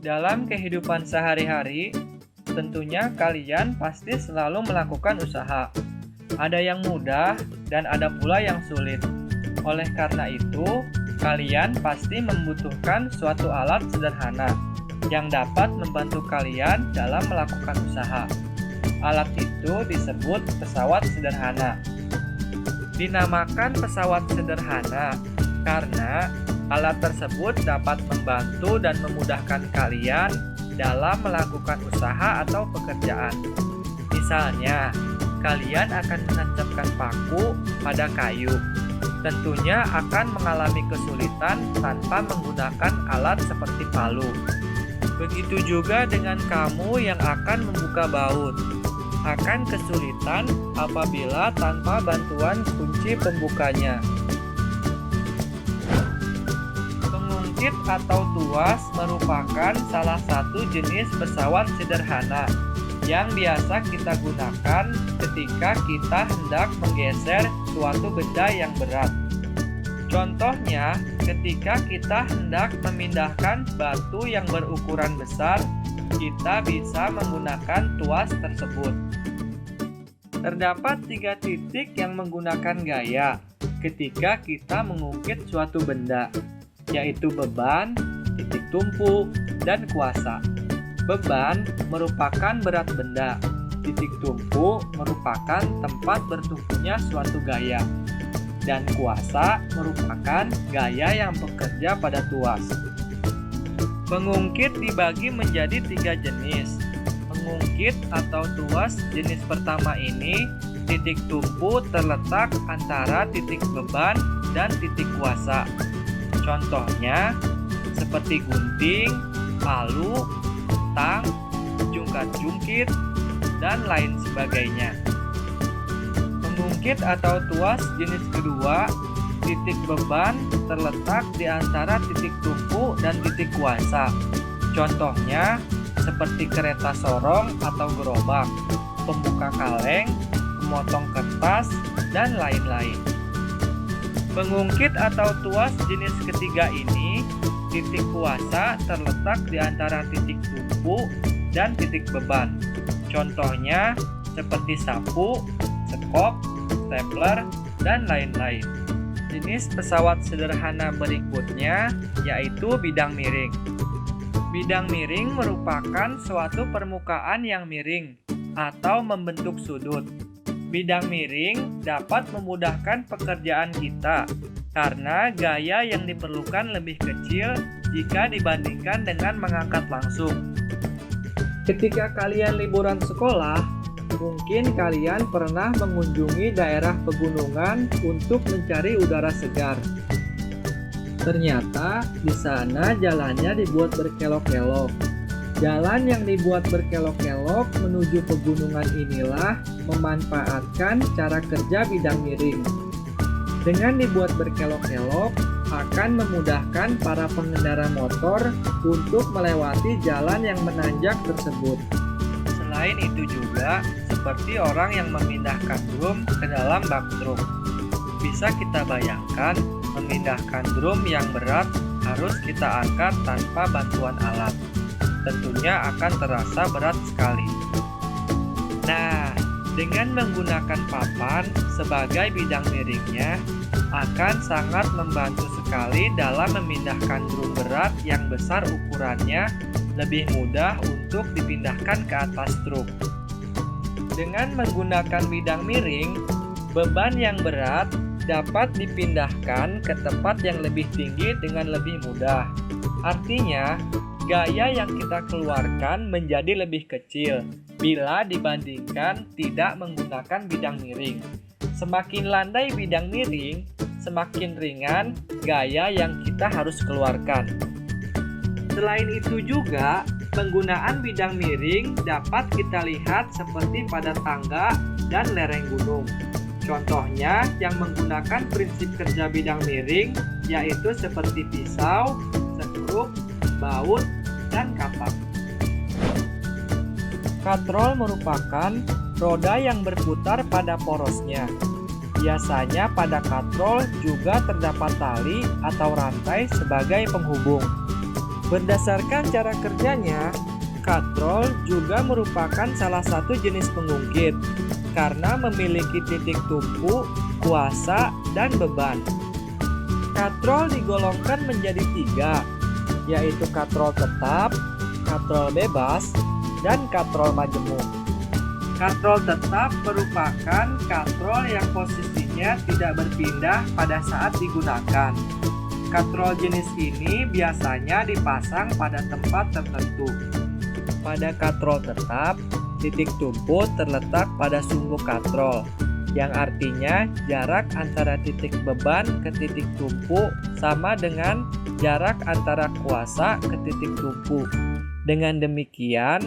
Dalam kehidupan sehari-hari, tentunya kalian pasti selalu melakukan usaha. Ada yang mudah dan ada pula yang sulit. Oleh karena itu, kalian pasti membutuhkan suatu alat sederhana yang dapat membantu kalian dalam melakukan usaha. Alat itu disebut pesawat sederhana. Dinamakan pesawat sederhana karena alat tersebut dapat membantu dan memudahkan kalian dalam melakukan usaha atau pekerjaan. Misalnya, kalian akan menancapkan paku pada kayu. Tentunya akan mengalami kesulitan tanpa menggunakan alat seperti palu. Begitu juga dengan kamu yang akan membuka baut. Akan kesulitan apabila tanpa bantuan kunci pembukanya. Pengungkit atau tuas merupakan salah satu jenis pesawat sederhana yang biasa kita gunakan ketika kita hendak menggeser suatu benda yang berat. Contohnya, ketika kita hendak memindahkan batu yang berukuran besar, kita bisa menggunakan tuas tersebut. Terdapat 3 titik yang menggunakan gaya ketika kita mengungkit suatu benda, yaitu beban, titik tumpu, dan kuasa. Beban merupakan berat benda, titik tumpu merupakan tempat bertumpunya suatu gaya, dan kuasa merupakan gaya yang bekerja pada tuas. Pengungkit dibagi menjadi 3 jenis. Pengungkit atau tuas jenis pertama ini, titik tumpu terletak antara titik beban dan titik kuasa. Contohnya, seperti gunting, palu, tang, jungkat-jungkit, dan lain sebagainya. Pengungkit atau tuas jenis kedua, titik beban terletak di antara titik tumpu dan titik kuasa. Contohnya, seperti kereta sorong atau gerobak, pembuka kaleng, pemotong kertas, dan lain-lain. Pengungkit atau tuas jenis ketiga ini, titik kuasa terletak di antara titik tumpu dan titik beban. Contohnya, seperti sapu, sekop, stapler, dan lain-lain. Jenis pesawat sederhana berikutnya yaitu bidang miring. Bidang miring merupakan suatu permukaan yang miring atau membentuk sudut. Bidang miring dapat memudahkan pekerjaan kita karena gaya yang diperlukan lebih kecil jika dibandingkan dengan mengangkat langsung. Ketika kalian liburan sekolah, mungkin kalian pernah mengunjungi daerah pegunungan untuk mencari udara segar. Ternyata di sana jalannya dibuat berkelok-kelok. Jalan yang dibuat berkelok-kelok menuju pegunungan inilah memanfaatkan cara kerja bidang miring. Dengan dibuat berkelok-kelok, akan memudahkan para pengendara motor untuk melewati jalan yang menanjak tersebut. Selain itu juga, seperti orang yang memindahkan drum ke dalam bak truk. Bisa kita bayangkan, memindahkan drum yang berat harus kita angkat tanpa bantuan alat. Tentunya akan terasa berat sekali. Nah, dengan menggunakan papan sebagai bidang miringnya, akan sangat membantu sekali dalam memindahkan drum berat yang besar ukurannya, lebih mudah untuk dipindahkan ke atas truk. Dengan menggunakan bidang miring, beban yang berat dapat dipindahkan ke tempat yang lebih tinggi dengan lebih mudah. Artinya, gaya yang kita keluarkan menjadi lebih kecil bila dibandingkan tidak menggunakan bidang miring. Semakin landai bidang miring, semakin ringan gaya yang kita harus keluarkan. Selain itu juga, penggunaan bidang miring dapat kita lihat seperti pada tangga dan lereng gunung. Contohnya yang menggunakan prinsip kerja bidang miring yaitu seperti pisau, sekrup, baut, dan kapak. Katrol merupakan roda yang berputar pada porosnya. Biasanya pada katrol juga terdapat tali atau rantai sebagai penghubung. Berdasarkan cara kerjanya, katrol juga merupakan salah satu jenis pengungkit karena memiliki titik tumpu, kuasa, dan beban. Katrol digolongkan menjadi 3, yaitu katrol tetap, katrol bebas, dan katrol majemuk. Katrol tetap merupakan katrol yang posisinya tidak berpindah pada saat digunakan. Katrol jenis ini biasanya dipasang pada tempat tertentu. Pada katrol tetap, titik tumpu terletak pada sumbu katrol, yang artinya jarak antara titik beban ke titik tumpu sama dengan jarak antara kuasa ke titik tumpu. Dengan demikian,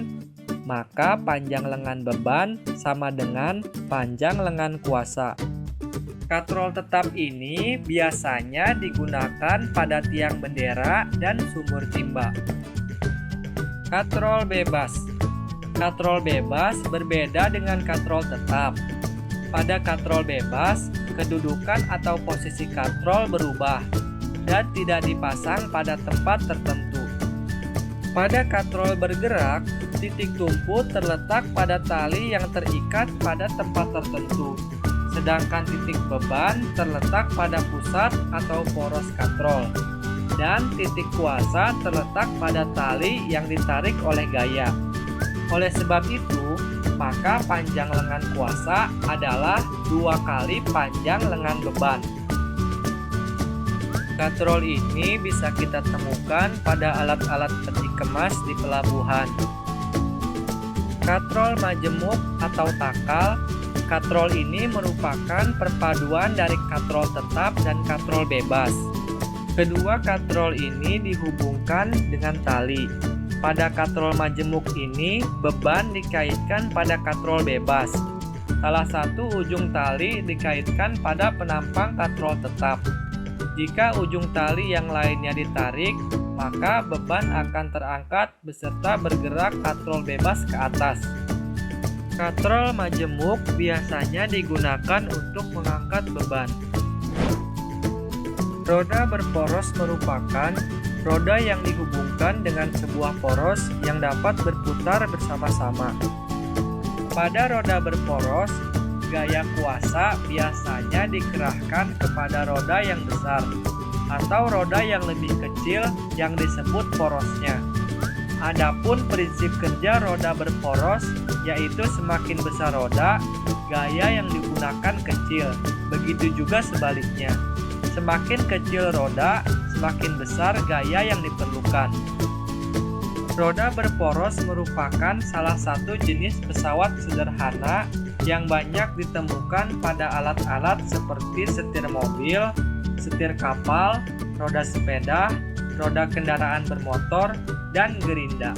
maka panjang lengan beban sama dengan panjang lengan kuasa. Katrol tetap ini biasanya digunakan pada tiang bendera dan sumur timba. Katrol bebas. Katrol bebas berbeda dengan katrol tetap. Pada katrol bebas, kedudukan atau posisi katrol berubah dan tidak dipasang pada tempat tertentu. Pada katrol bergerak, titik tumpu terletak pada tali yang terikat pada tempat tertentu. Sedangkan titik beban terletak pada pusat atau poros katrol, dan titik kuasa terletak pada tali yang ditarik oleh gaya. Oleh sebab itu, maka panjang lengan kuasa adalah 2 kali panjang lengan beban. Katrol ini bisa kita temukan pada alat-alat peti kemas di pelabuhan. Katrol majemuk atau takal. Katrol ini merupakan perpaduan dari katrol tetap dan katrol bebas. Kedua katrol ini dihubungkan dengan tali. Pada katrol majemuk ini, beban dikaitkan pada katrol bebas. Salah satu ujung tali dikaitkan pada penampang katrol tetap. Jika ujung tali yang lainnya ditarik, maka beban akan terangkat beserta bergerak katrol bebas ke atas. Katrol majemuk biasanya digunakan untuk mengangkat beban. Roda berporos merupakan roda yang dihubungkan dengan sebuah poros yang dapat berputar bersama-sama. Pada roda berporos, gaya kuasa biasanya dikerahkan kepada roda yang besar atau roda yang lebih kecil yang disebut porosnya. Adapun prinsip kerja roda berporos yaitu semakin besar roda, gaya yang digunakan kecil. Begitu juga sebaliknya. Semakin kecil roda, semakin besar gaya yang diperlukan. Roda berporos merupakan salah satu jenis pesawat sederhana yang banyak ditemukan pada alat-alat seperti setir mobil, setir kapal, roda sepeda, roda kendaraan bermotor, dan gerinda.